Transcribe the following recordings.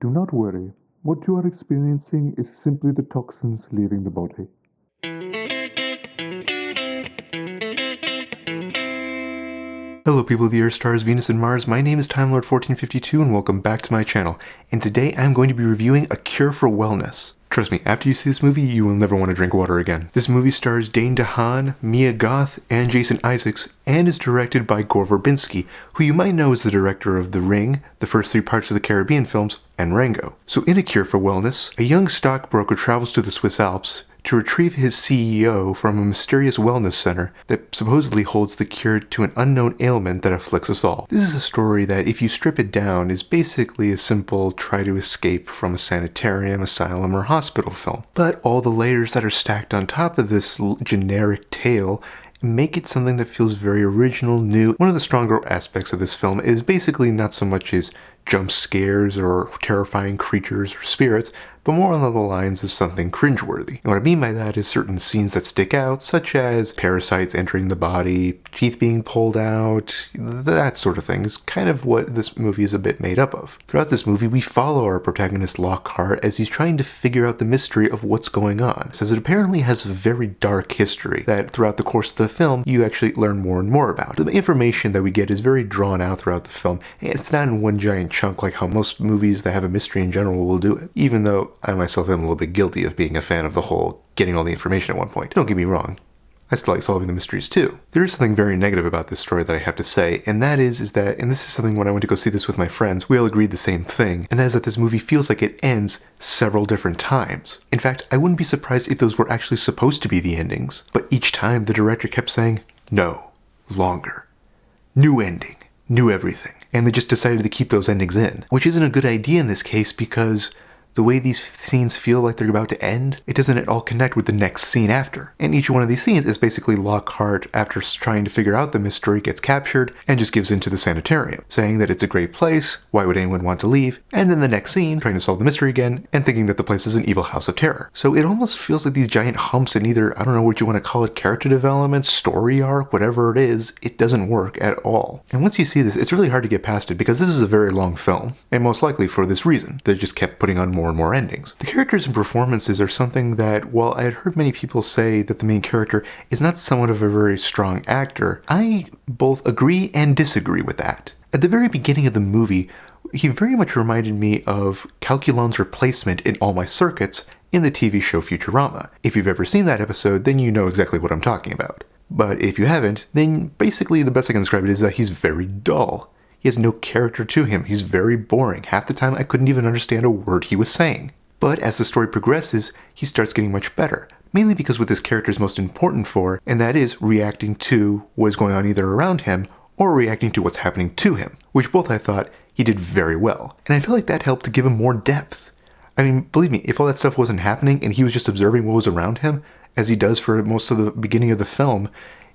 Do not worry. What you are experiencing is simply the toxins leaving the body. Hello people of the Earth, Stars, Venus, and Mars. My name is TimeLord1452 and welcome back to my channel. And today I'm going to be reviewing A Cure for Wellness. Trust me, after you see this movie, you will never want to drink water again. This movie stars Dane DeHaan, Mia Goth, and Jason Isaacs, and is directed by Gore Verbinski, who you might know as the director of The Ring, the first three parts of the Caribbean films, and Rango. So in A Cure for Wellness, a young stockbroker travels to the Swiss Alps to retrieve his CEO from a mysterious wellness center that supposedly holds the cure to an unknown ailment that afflicts us all. This is a story that, if you strip it down, is basically a simple try to escape from a sanitarium, asylum, or hospital film. But all the layers that are stacked on top of this generic tale make it something that feels very original, new. One of the stronger aspects of this film is basically not so much as jump scares or terrifying creatures or spirits, but more along the lines of something cringeworthy. And what I mean by that is certain scenes that stick out, such as parasites entering the body, teeth being pulled out, that sort of thing is kind of what this movie is a bit made up of. Throughout this movie, we follow our protagonist Lockhart as he's trying to figure out the mystery of what's going on, since it apparently has a very dark history that throughout the course of the film, you actually learn more and more about. The information that we get is very drawn out throughout the film, and it's not in one giant chunk like how most movies that have a mystery in general will do it, even though I myself am a little bit guilty of being a fan of the whole getting all the information at one point. Don't get me wrong, I still like solving the mysteries too. There is something very negative about this story that I have to say, and that is that, and this is something when I went to go see this with my friends, we all agreed the same thing, and that is that this movie feels like it ends several different times. In fact, I wouldn't be surprised if those were actually supposed to be the endings, but each time the director kept saying, no, longer, new ending, new everything. And they just decided to keep those endings in, which isn't a good idea in this case because the way these scenes feel like they're about to end, it doesn't at all connect with the next scene after. And each one of these scenes is basically Lockhart, after trying to figure out the mystery, gets captured and just gives into the sanitarium, saying that it's a great place, why would anyone want to leave? And then the next scene, trying to solve the mystery again, and thinking that the place is an evil house of terror. So it almost feels like these giant humps in either, I don't know what you want to call it, character development, story arc, whatever it is, it doesn't work at all. And once you see this, it's really hard to get past it because this is a very long film, and most likely for this reason. They just kept putting on more and more endings. The characters and performances are something that, while I had heard many people say that the main character is not somewhat of a very strong actor, I both agree and disagree with that. At the very beginning of the movie, he very much reminded me of Calculon's replacement in All My Circuits in the TV show Futurama. If you've ever seen that episode, then you know exactly what I'm talking about. But if you haven't, then basically the best I can describe it is that he's very dull. He has no character to him. He's very boring. Half the time I couldn't even understand a word he was saying. But as the story progresses, he starts getting much better. Mainly because what this character is most important for, and that is reacting to what is going on either around him or reacting to what's happening to him, which both I thought he did very well. And I feel like that helped to give him more depth. I mean, believe me, if all that stuff wasn't happening and he was just observing what was around him, as he does for most of the beginning of the film,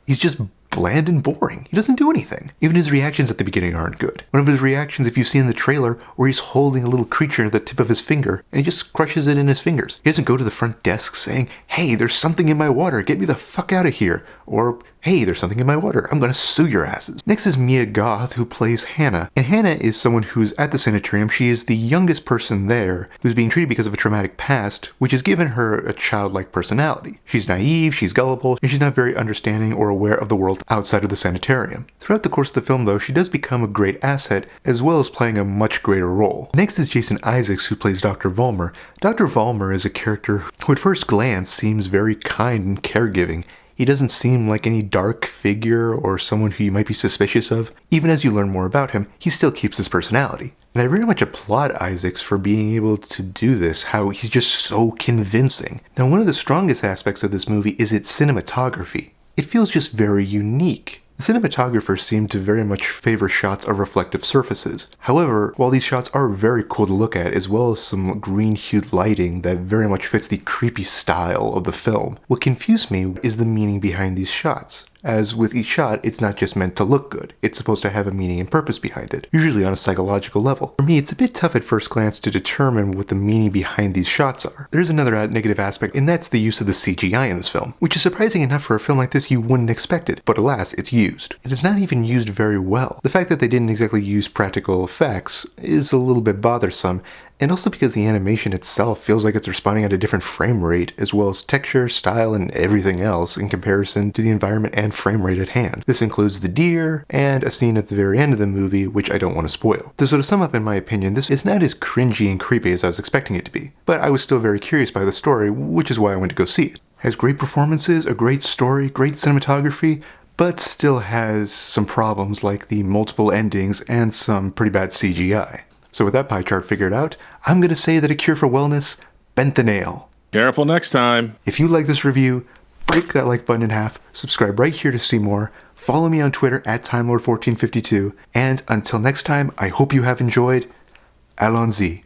he's just bland and boring. He doesn't do anything. Even his reactions at the beginning aren't good. One of his reactions, if you see in the trailer, where he's holding a little creature at the tip of his finger, and he just crushes it in his fingers. He doesn't go to the front desk saying, hey, there's something in my water, get me the fuck out of here. Or, hey, there's something in my water, I'm gonna sue your asses. Next is Mia Goth, who plays Hannah. And Hannah is someone who's at the sanitarium. She is the youngest person there, who's being treated because of a traumatic past, which has given her a childlike personality. She's naive, she's gullible, and she's not very understanding or aware of the world outside of the sanitarium. Throughout the course of the film, though, she does become a great asset, as well as playing a much greater role. Next is Jason Isaacs, who plays Dr. Vollmer. Dr. Vollmer is a character who at first glance seems very kind and caregiving. He doesn't seem like any dark figure or someone who you might be suspicious of. Even as you learn more about him, he still keeps his personality. And I very much applaud Isaacs for being able to do this, how he's just so convincing. Now, one of the strongest aspects of this movie is its cinematography. It feels just very unique. The cinematographers seem to very much favor shots of reflective surfaces. However, while these shots are very cool to look at, as well as some green-hued lighting that very much fits the creepy style of the film, what confused me is the meaning behind these shots. As with each shot, it's not just meant to look good. It's supposed to have a meaning and purpose behind it, usually on a psychological level. For me, it's a bit tough at first glance to determine what the meaning behind these shots are. There's another negative aspect, and that's the use of the CGI in this film, which is surprising enough for a film like this you wouldn't expect it, but alas, it's used. And it's not even used very well. The fact that they didn't exactly use practical effects is a little bit bothersome, and also because the animation itself feels like it's responding at a different frame rate, as well as texture, style, and everything else in comparison to the environment and frame rate at hand. This includes the deer, and a scene at the very end of the movie, which I don't want to spoil. So to sum up, in my opinion, this is not as cringy and creepy as I was expecting it to be, but I was still very curious by the story, which is why I went to go see it. It has great performances, a great story, great cinematography, but still has some problems like the multiple endings and some pretty bad CGI. So with that pie chart figured out, I'm going to say that A Cure for Wellness bent the nail. Careful next time. If you like this review, break that like button in half, subscribe right here to see more, follow me on Twitter at TimeLord1452, and until next time, I hope you have enjoyed. Allons-y.